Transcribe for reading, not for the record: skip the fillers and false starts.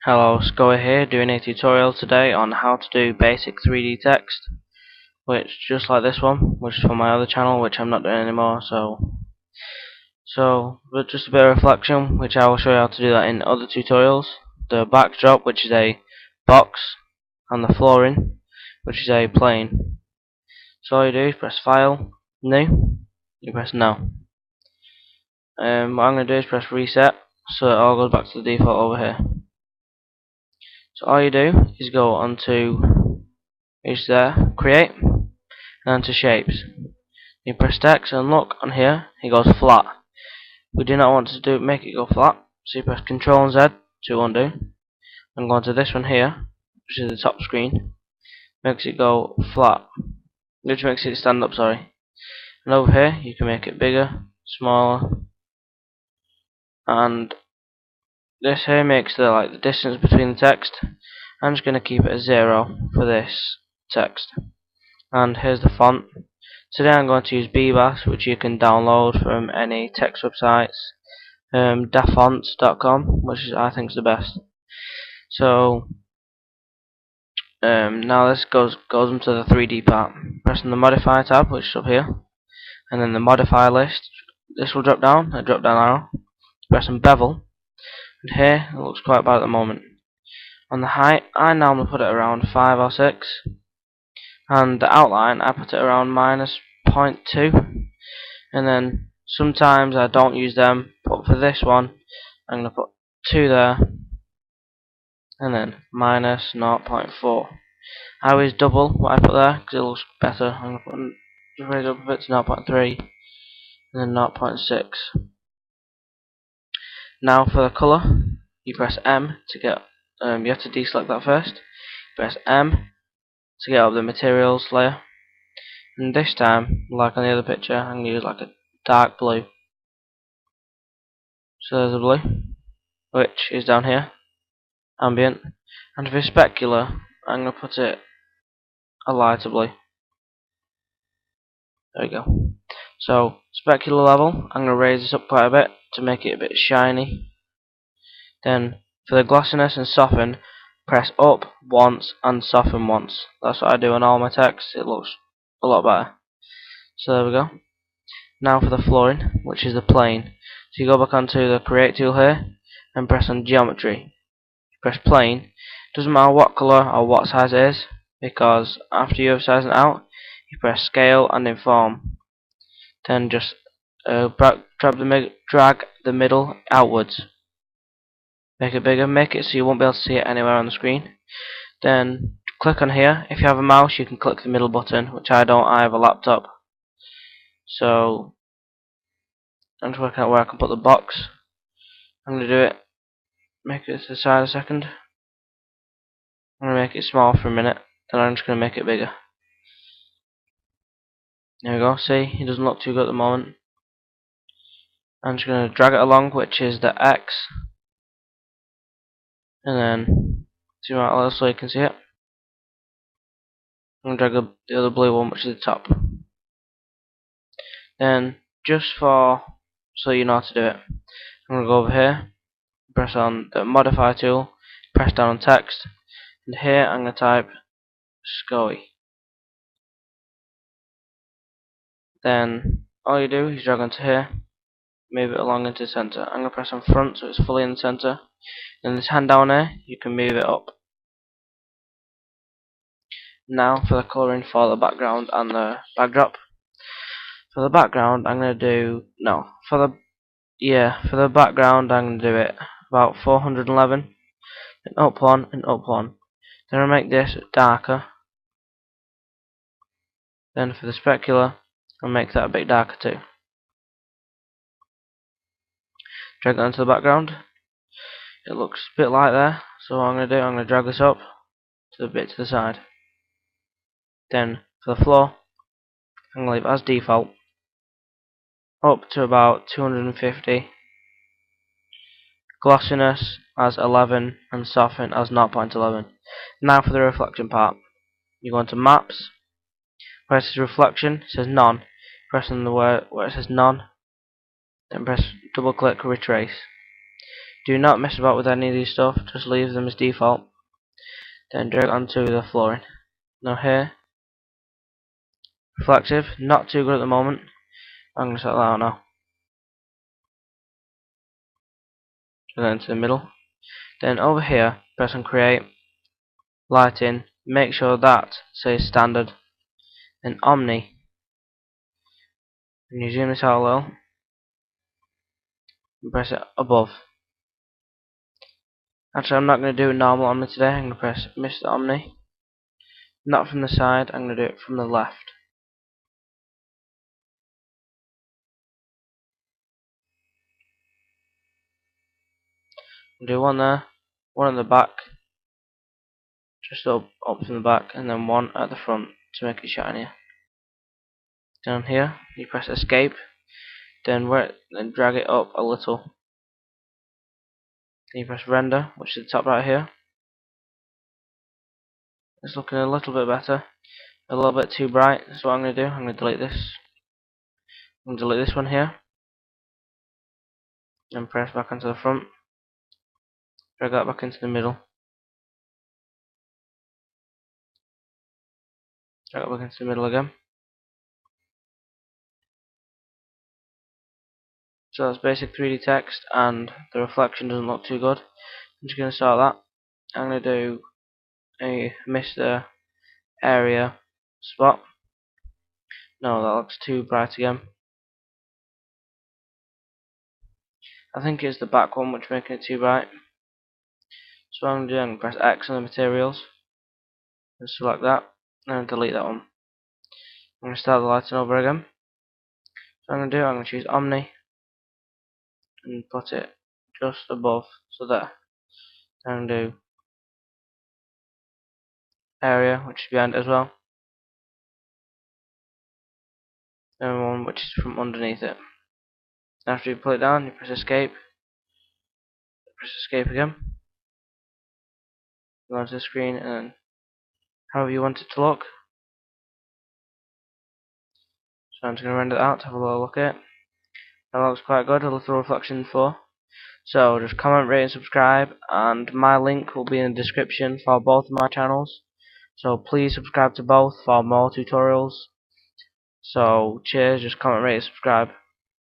Hello, Schoey here, doing a tutorial today on how to do basic 3D text, which just like this one, which is from my other channel, which I'm not doing anymore. But just a bit of reflection, which I will show you how to do that in other tutorials. The backdrop, which is a box, and the flooring, which is a plane. So all you do is press File, New, you press No. What I'm going to do is press Reset, so it all goes back to the default over here. So all you do is go onto Create, and to Shapes. You press Text and look on here, it goes flat. We do not want to make it go flat, so you press Ctrl and Z to undo. And go onto this one here, which is the top screen, makes it go flat, which makes it stand up, sorry. And over here you can make it bigger, smaller, and this here makes the distance between the text. I'm just going to keep it at 0 for this text. And here's the font. Today I'm going to use BBAS, which you can download from any text websites. dafonts.com, which I think is the best. So now this goes into the 3D part. Pressing the Modify tab, which is up here, and then the Modify list. This will drop down, a drop down arrow. Pressing Bevel, and here it looks quite bad at the moment. On the height, I normally put it around 5 or 6, and the outline I put it around -0.2, and then sometimes I don't use them, but for this one I'm going to put 2 there, and then -0.4. I always double what I put there because it looks better. I'm going to raise up a bit to 0.3, and then 0.6. Now for the colour, you press M to get, you have to deselect that first. Press M to get up the materials layer, and this time, like on the other picture, I'm going to use like a dark blue. So there's a blue, which is down here, ambient, and for specular, I'm going to put it a lighter blue. There we go. So specular level, I'm going to raise this up quite a bit to make it a bit shiny. Then for the glossiness and soften, press up once and soften once. That's what I do on all my text. It looks a lot better. So there we go. Now for the flooring, which is the plane. So you go back onto the Create tool here and press on Geometry. Press Plane. Doesn't matter what colour or what size it is, because after you have sized it out, you press Scale and Inform. Then just drag the middle outwards. Make it bigger, make it so you won't be able to see it anywhere on the screen. Then click on here. If you have a mouse, you can click the middle button, which I don't, I have a laptop. So I'm just working out where I can put the box. I'm going to do it, make it to the side a second. I'm going to make it small for a minute, then I'm just going to make it bigger. There we go, see, it doesn't look too good at the moment. I'm just going to drag it along, which is the X, and then zoom out a little so you can see it. I'm going to drag the other blue one, which is the top. Then, just so you know how to do it, I'm going to go over here, press on the Modify tool, press down on Text, and here I'm going to type Schoey. Then all you do is drag onto here, move it along into the center. I'm going to press on front so it's fully in the center. Then this hand down here, you can move it up. Now for the colouring for the background and the backdrop. For the background, I'm going to do for the background I'm going to do it about 411, and up one and up one. Then I'll make this darker. Then for the specular, I'll make that a bit darker too. Drag that onto the background. It looks a bit light there, so what I'm going to drag this up to the bit to the side. Then for the floor, I'm going to leave it as default, up to about 250, glossiness as 11, and soften as 0.11. Now for the reflection part, you go into Maps, where it says Reflection, it says None. Press on the where it says None, then press double click Retrace. Do not mess about with any of these stuff, just leave them as default. Then drag it onto the flooring. Now here, reflective, not too good at the moment. I'm going to set that out now. Drag it into the middle. Then over here, press on create, lighting, make sure that says standard, then omni. And you zoom this out a little, and press it above. Actually, I'm not going to do normal omni today, I'm going to press Mr. Omni. Not from the side, I'm going to do it from the left. I'll do one there, one at the back, just up from the back, and then one at the front to make it shinier. Down here, you press escape, then drag it up a little. Then you press render, which is the top right here. It's looking a little bit better, a little bit too bright. So what I'm going to do, I'm going to delete this. I'm going to delete this one here, and press back onto the front. Drag that back into the middle. Drag it back into the middle again. So that's basic 3D text, and the reflection doesn't look too good. I'm just going to start that. I'm going to do a Mr. Area spot. No, that looks too bright again. I think it's the back one which is making it too bright. So what I'm going to do, I'm going to press X on the materials and select that, and delete that one. I'm going to start the lighting over again. So I'm going to choose Omni and put it just above, so there. I'm going to do Area, which is behind it as well, and one which is from underneath it. After you pull it down, you press Escape, again, go onto the screen, and then however you want it to look. So I'm just going to render it out to have a little look at it. That looks quite good, a little reflection for. So just comment, rate and subscribe, and my link will be in the description for both of my channels. So please subscribe to both for more tutorials. So cheers, just comment, rate and subscribe.